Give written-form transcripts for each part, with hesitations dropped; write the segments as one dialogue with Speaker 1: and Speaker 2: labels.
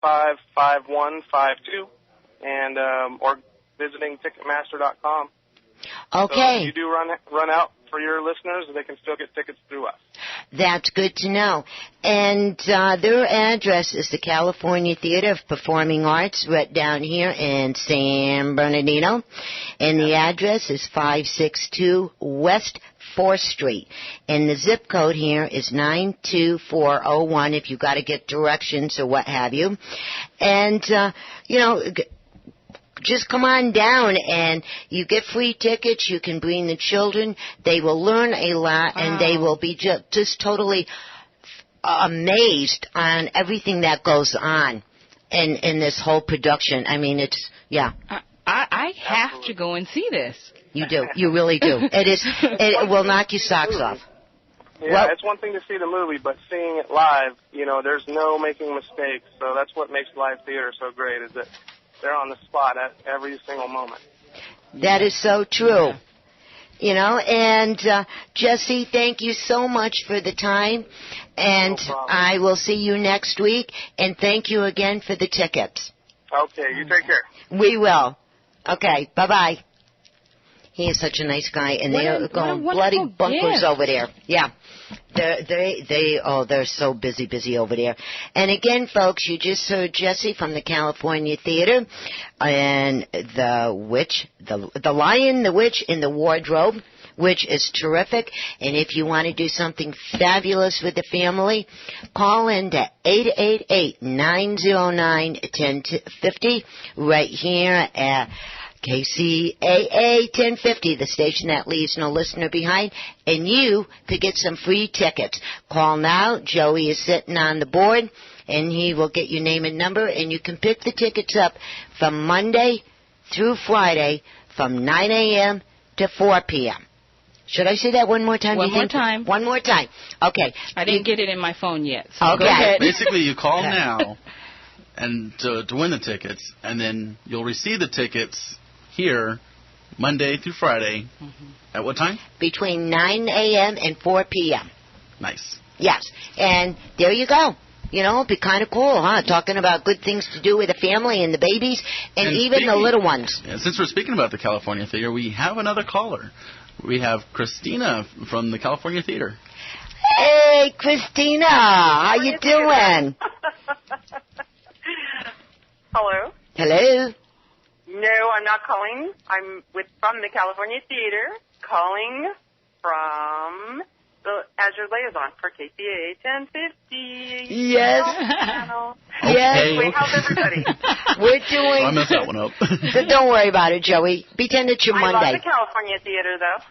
Speaker 1: 665-5152, and or visiting Ticketmaster.com.
Speaker 2: Okay.
Speaker 1: So if you do run out for your listeners, they can still get tickets through us.
Speaker 2: That's good to know. And their address is the California Theater of Performing Arts, right down here in San Bernardino. And the address is 562 West 4th Street. And the zip code here is 92401 if you got to get directions or what have you. And, just come on down, and you get free tickets. You can bring the children. They will learn a lot, and they will be just totally amazed on everything that goes on in this whole production. I mean, it's, yeah.
Speaker 3: I have to go and see this.
Speaker 2: You do. You really do. It will knock your socks off.
Speaker 1: Yeah, it's one thing to see the movie, but seeing it live, there's no making mistakes. So that's what makes live theater so great, is that they're on the spot at every single moment.
Speaker 2: That is so true. And Jesse, thank you so much for the time. And I will see you next week. And thank you again for the tickets.
Speaker 1: Okay, you take care.
Speaker 2: We will. Okay, bye-bye. He is such a nice guy, and they're going bloody bunkers over there. Yeah. They're so busy over there. And again, folks, you just heard Jesse from the California Theater and the Lion, the Witch, in the Wardrobe, which is terrific. And if you want to do something fabulous with the family, call in to 888-909-1050 right here at KCAA 1050, the station that leaves no listener behind, and you could get some free tickets. Call now. Joey is sitting on the board, and he will get your name and number, and you can pick the tickets up from Monday through Friday from 9 a.m. to 4 p.m. Should I say that one more time?
Speaker 3: One more time.
Speaker 2: One more time. Okay.
Speaker 3: I didn't get it in my phone yet. So
Speaker 2: okay.
Speaker 3: Go ahead.
Speaker 4: Basically, you call now and to win the tickets, and then you'll receive the tickets here Monday through Friday. At what time?
Speaker 2: Between 9 a.m. and 4 p.m.
Speaker 4: Nice.
Speaker 2: Yes. And there you go. It'd be kind of cool, huh? Talking about good things to do with the family and the babies and even the little ones.
Speaker 4: Yeah, since we're speaking about the California Theater, we have another caller. We have Christina from the California Theater.
Speaker 2: Hey, Christina. How you doing?
Speaker 5: Hello.
Speaker 2: Hello.
Speaker 5: No, I'm not calling. I'm from the California Theater, calling from as your liaison for KCAA 1050.
Speaker 2: Yes.
Speaker 5: Yes. Wait, how's everybody?
Speaker 2: We're doing.
Speaker 4: I messed that one up.
Speaker 2: Don't worry about it, Joey. Pretend it's your Monday.
Speaker 5: I love the California Theater, though.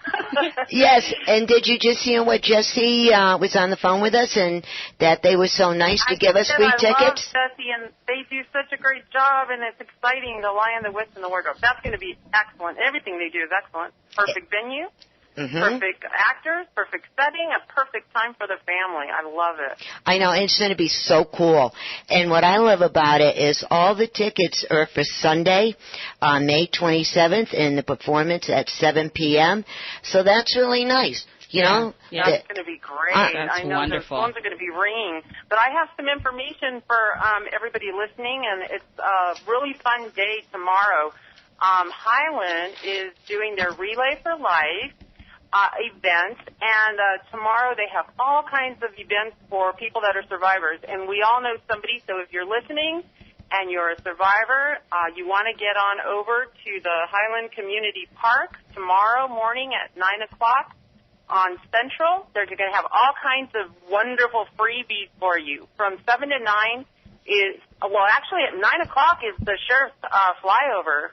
Speaker 2: Yes, and did you just hear what Jesse was on the phone with us, and that they were so nice to give us free tickets?
Speaker 5: I love Jesse, and they do such a great job, and it's exciting. The Lion, the Witch, and the Wardrobe. That's going to be excellent. Everything they do is excellent. Perfect venue. Perfect actors, perfect setting, a perfect time for the family. I love it.
Speaker 2: I know, and it's going to be so cool. And what I love about it is all the tickets are for Sunday, May 27th, and the performance at 7 p.m. So that's really nice.
Speaker 5: That's going to be great.
Speaker 3: That's
Speaker 5: I know
Speaker 3: wonderful.
Speaker 5: The phones are going to be ringing. But I have some information for everybody listening, and it's a really fun day tomorrow. Highland is doing their Relay for Life event, and tomorrow they have all kinds of events for people that are survivors, and we all know somebody, so if you're listening and you're a survivor, you want to get on over to the Highland Community Park tomorrow morning at 9 o'clock on Central. They're going to have all kinds of wonderful freebies for you. From 7 to 9 actually at 9 o'clock is the sheriff's flyover.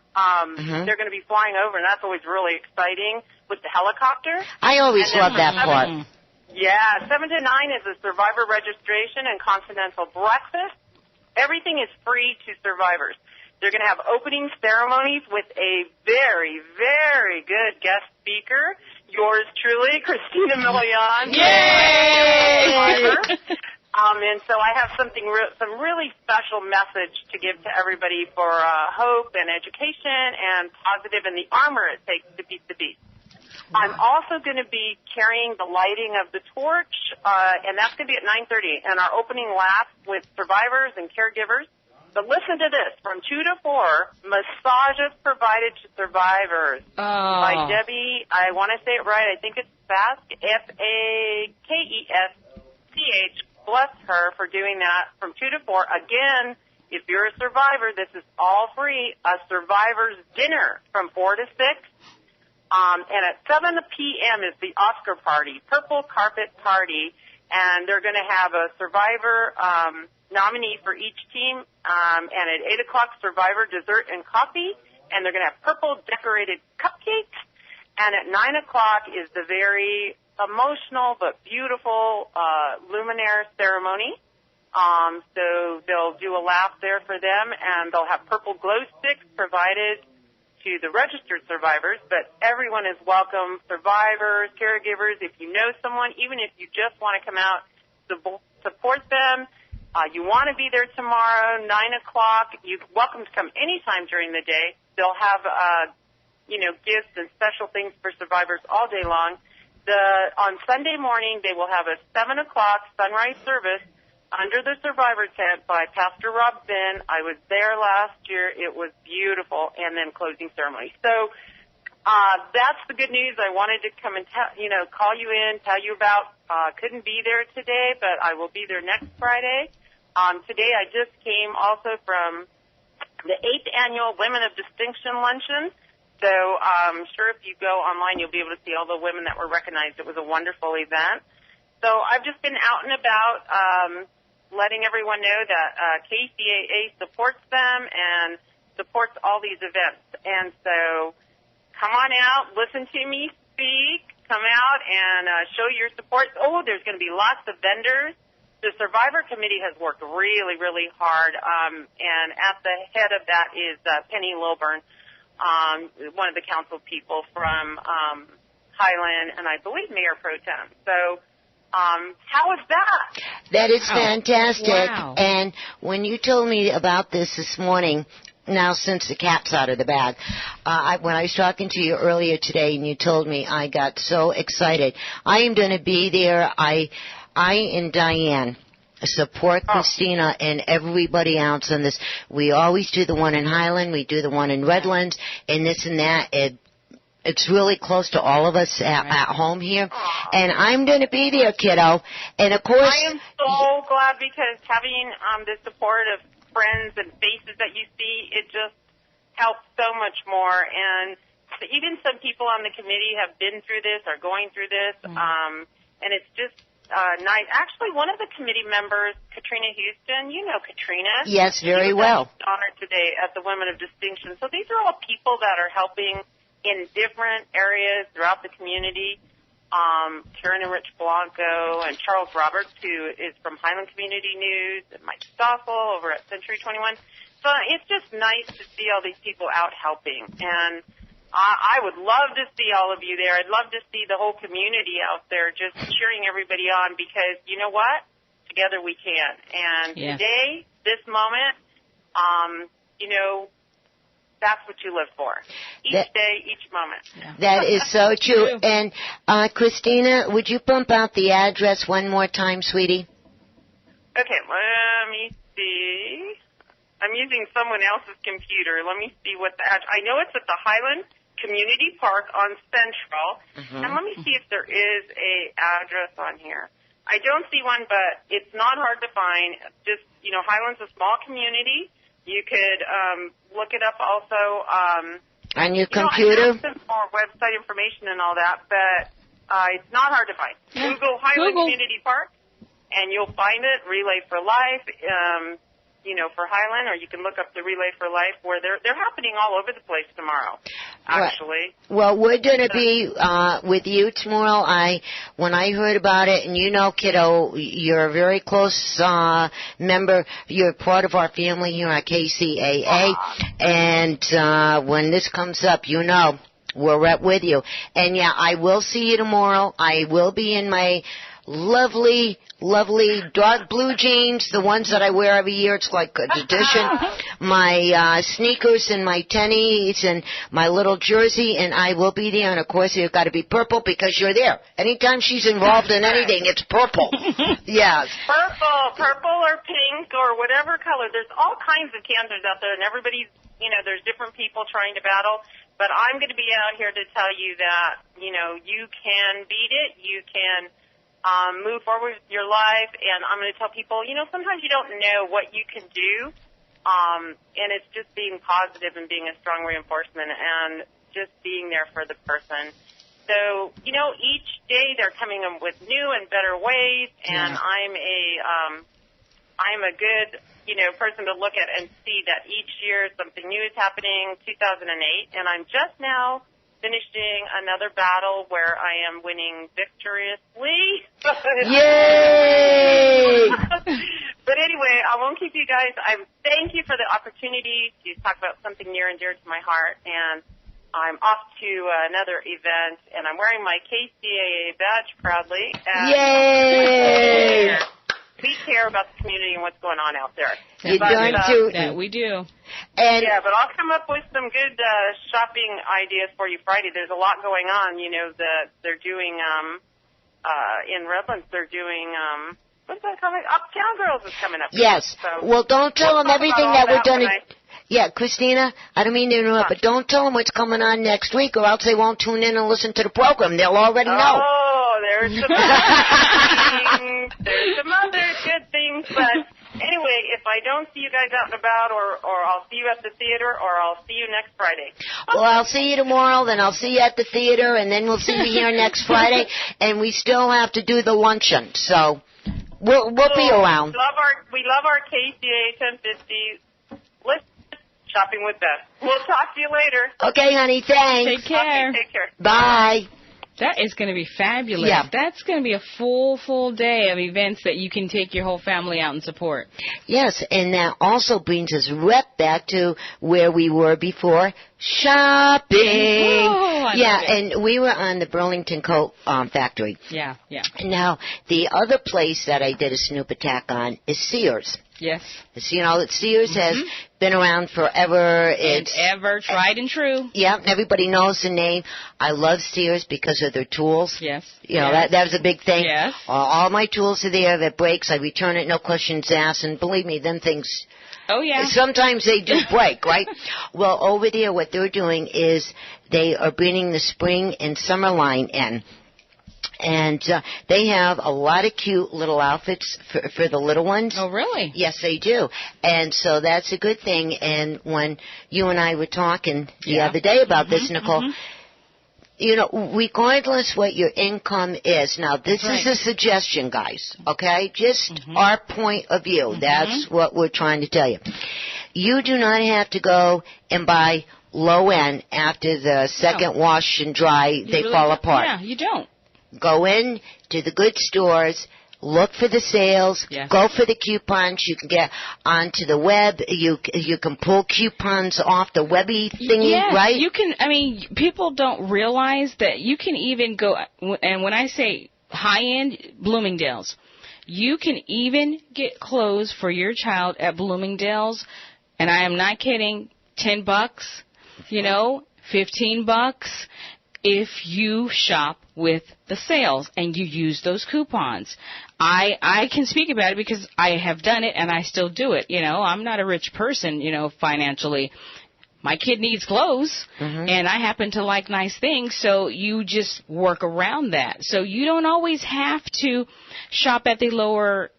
Speaker 5: They're going to be flying over, and that's always really exciting with the helicopter.
Speaker 2: I always love that part.
Speaker 5: Yeah, 7 to 9 is a survivor registration and continental breakfast. Everything is free to survivors. They're going to have opening ceremonies with a very, very good guest speaker. Yours truly, Christiana Milian.
Speaker 2: Yay!
Speaker 5: And so I have some really special message to give to everybody for hope and education and positive and the armor it takes to beat the beast. I'm also going to be carrying the lighting of the torch, and that's going to be at 9:30. And our opening lap with survivors and caregivers But listen to this. From 2 to 4, massages provided to survivors by Debbie. I want to say it right. I think it's Fask, Fakesch. Bless her for doing that from 2 to 4. Again, if you're a survivor, this is all free. A survivor's dinner from 4 to 6. And at 7 p.m. is the Oscar party, purple carpet party. And they're going to have a survivor nominee for each team. And at 8 o'clock, survivor dessert and coffee. And they're going to have purple decorated cupcakes. And at 9 o'clock is the very emotional but beautiful luminaire ceremony. So they'll do a laugh there for them, and they'll have purple glow sticks provided to the registered survivors, but everyone is welcome, survivors, caregivers, if you know someone, even if you just want to come out to support them, you want to be there tomorrow, 9 o'clock, you're welcome to come anytime during the day. They'll have, gifts and special things for survivors all day long. On Sunday morning, they will have a 7 o'clock sunrise service under the survivor tent by Pastor Rob Zinn. I was there last year. It was beautiful. And then closing ceremony. So that's the good news. I wanted to come and call you in, tell you about. Couldn't be there today, but I will be there next Friday. Today I just came also from the 8th annual Women of Distinction Luncheon. So I'm sure if you go online, you'll be able to see all the women that were recognized. It was a wonderful event. So I've just been out and about letting everyone know that KCAA supports them and supports all these events. And so come on out, listen to me speak, come out and show your support. Oh, there's going to be lots of vendors. The Survivor Committee has worked really, really hard, and at the head of that is Penny Lilburn, one of the council people from Highland, and I believe Mayor Pro Tem. So how is that?
Speaker 2: That is fantastic.
Speaker 3: Wow.
Speaker 2: And when you told me about this morning, now since the cat's out of the bag, when I was talking to you earlier today and you told me, I got so excited. I am going to be there. I and Diane support Christina and everybody else on this. We always do the one in Highland. We do the one in Redlands and this and that. It's really close to all of us at home here. And I'm going to be there, kiddo. And, of course,
Speaker 5: I am so glad because having the support of friends and faces that you see, it just helps so much more. And even some people on the committee have been through this, are going through this, and it's just nice. Actually, one of the committee members, Katrina Houston, you know Katrina.
Speaker 2: Yes, very well.
Speaker 5: Honored today at the Women of Distinction. So these are all people that are helping in different areas throughout the community. Karen and Rich Blanco and Charles Roberts, who is from Highland Community News, and Mike Stoffel over at Century 21. So it's just nice to see all these people out helping. And I would love to see all of you there. I'd love to see the whole community out there just cheering everybody on because you know what? Together we can. And today, this moment, that's what you live for. Each day, each moment.
Speaker 2: Yeah. That is so true. And, Christina, would you bump out the address one more time, sweetie?
Speaker 5: Okay, let me see. I'm using someone else's computer. Let me see what the address. I know it's at the Highland Community Park on Central. And let me see if there is a address on here. I don't see one, but it's not hard to find. Just, Highland's a small community. You could look it up also.
Speaker 2: On your computer?
Speaker 5: I have some more website information and all that, but it's not hard to find. Google Highland Community Park, and you'll find it, Relay for Life, for Highland, or you can look up the Relay for Life, where they're happening all over the place tomorrow, actually.
Speaker 2: Well, we're going to be with you tomorrow. When I heard about it, and kiddo, you're a very close member. You're part of our family here at KCAA. And when this comes up, we're right with you. And, I will see you tomorrow. I will be in my lovely dark blue jeans, the ones that I wear every year. It's like a tradition. My sneakers and my tennies and my little jersey, and I will be there. And, of course, you've got to be purple because you're there. Anytime she's involved in anything, it's purple. Yes.
Speaker 5: Purple or pink or whatever color. There's all kinds of cancers out there, and everybody's, there's different people trying to battle. But I'm going to be out here to tell you that, you can beat it. You can move forward with your life. And I'm going to tell people, sometimes you don't know what you can do. And it's just being positive and being a strong reinforcement and just being there for the person. So, each day they're coming in with new and better ways. And I'm a good person to look at and see that each year something new is happening. 2008, and I'm just now finishing another battle where I am winning victoriously.
Speaker 2: Yay!
Speaker 5: But anyway, I won't keep you guys. I thank you for the opportunity to talk about something near and dear to my heart, and I'm off to another event, and I'm wearing my KCAA badge proudly. And
Speaker 2: yay!
Speaker 5: We care about the community and what's going on out there.
Speaker 2: You're doing too.
Speaker 3: That we do.
Speaker 2: And
Speaker 5: but I'll come up with some good shopping ideas for you Friday. There's a lot going on. They're doing in Redlands. They're doing what's that coming? Uptown Girls is coming up.
Speaker 2: yes.
Speaker 5: So
Speaker 2: Well, don't tell them everything that we're going to.
Speaker 5: Yeah,
Speaker 2: Christina, I don't mean to interrupt, but don't tell them what's coming on next week, or else they won't tune in and listen to the program. They'll already know.
Speaker 5: Oh, there's some other things. There's some other good things, but anyway, if I don't see you guys out and about, or I'll see you at the theater, or I'll see you next Friday.
Speaker 2: Well, I'll see you tomorrow, then I'll see you at the theater, and then we'll see you here next Friday, and we still have to do the luncheon, so we'll be around.
Speaker 5: We love our KCA 1050. Let's shopping with Beth. We'll talk to you later.
Speaker 2: Okay, honey, thanks.
Speaker 3: Take care.
Speaker 5: Okay, take care.
Speaker 2: Bye.
Speaker 3: That is going to be fabulous.
Speaker 2: Yeah.
Speaker 3: That's going to be a full day of events that you can take your whole family out and support.
Speaker 2: Yes, and that also brings us right back to where we were before, shopping.
Speaker 3: Oh,
Speaker 2: yeah, and we were on the Burlington Coat Factory.
Speaker 3: Yeah.
Speaker 2: Now, the other place that I did a snoop attack on is Sears.
Speaker 3: Yes.
Speaker 2: Sears has been around forever.
Speaker 3: It's ever tried and true.
Speaker 2: Yeah, everybody knows the name. I love Sears because of their tools.
Speaker 3: Yes.
Speaker 2: That was a big thing.
Speaker 3: Yes.
Speaker 2: All my tools are there. If it breaks, I return it, no questions asked. And believe me, them things,
Speaker 3: oh, yeah.
Speaker 2: sometimes they do break, right? Well, over there, what they're doing is they are bringing the spring and summer line in. And they have a lot of cute little outfits for the little ones.
Speaker 3: Oh, really?
Speaker 2: Yes, they do. And so that's a good thing. And when you and I were talking the other day about this, Nicole, regardless what your income is, now this is a suggestion, guys, okay? Just our point of view. That's what we're trying to tell you. You do not have to go and buy low end after the second wash and dry, they really fall apart.
Speaker 3: Yeah, you don't.
Speaker 2: Go in to the good stores, look for the sales, go for the coupons. You can get onto the web. You can pull coupons off the webby thingy, right?
Speaker 3: You can. I mean, people don't realize that you can even go. And when I say high end, Bloomingdale's, you can even get clothes for your child at Bloomingdale's, and I am not kidding. $10, $15. If you shop with the sales and you use those coupons. I can speak about it because I have done it and I still do it. I'm not a rich person, financially. My kid needs clothes and I happen to like nice things, so you just work around that. So you don't always have to shop at the lower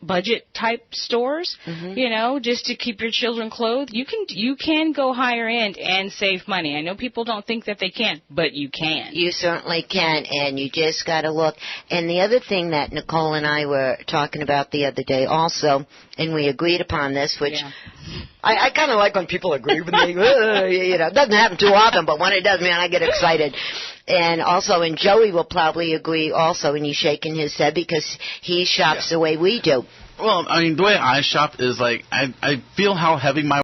Speaker 3: budget type stores, just to keep your children clothed. You can go higher end and save money. I know people don't think that they can, but you can.
Speaker 2: You certainly can, and you just got to look. And the other thing that Nicole and I were talking about the other day also, and we agreed upon this, which I kind of like when people agree with me. It doesn't happen too often, but when it does, man, I get excited. And also, and Joey will probably agree also, and he's shaking his head because he shops the way we do.
Speaker 4: Well, I mean, the way I shop is like I feel how heavy my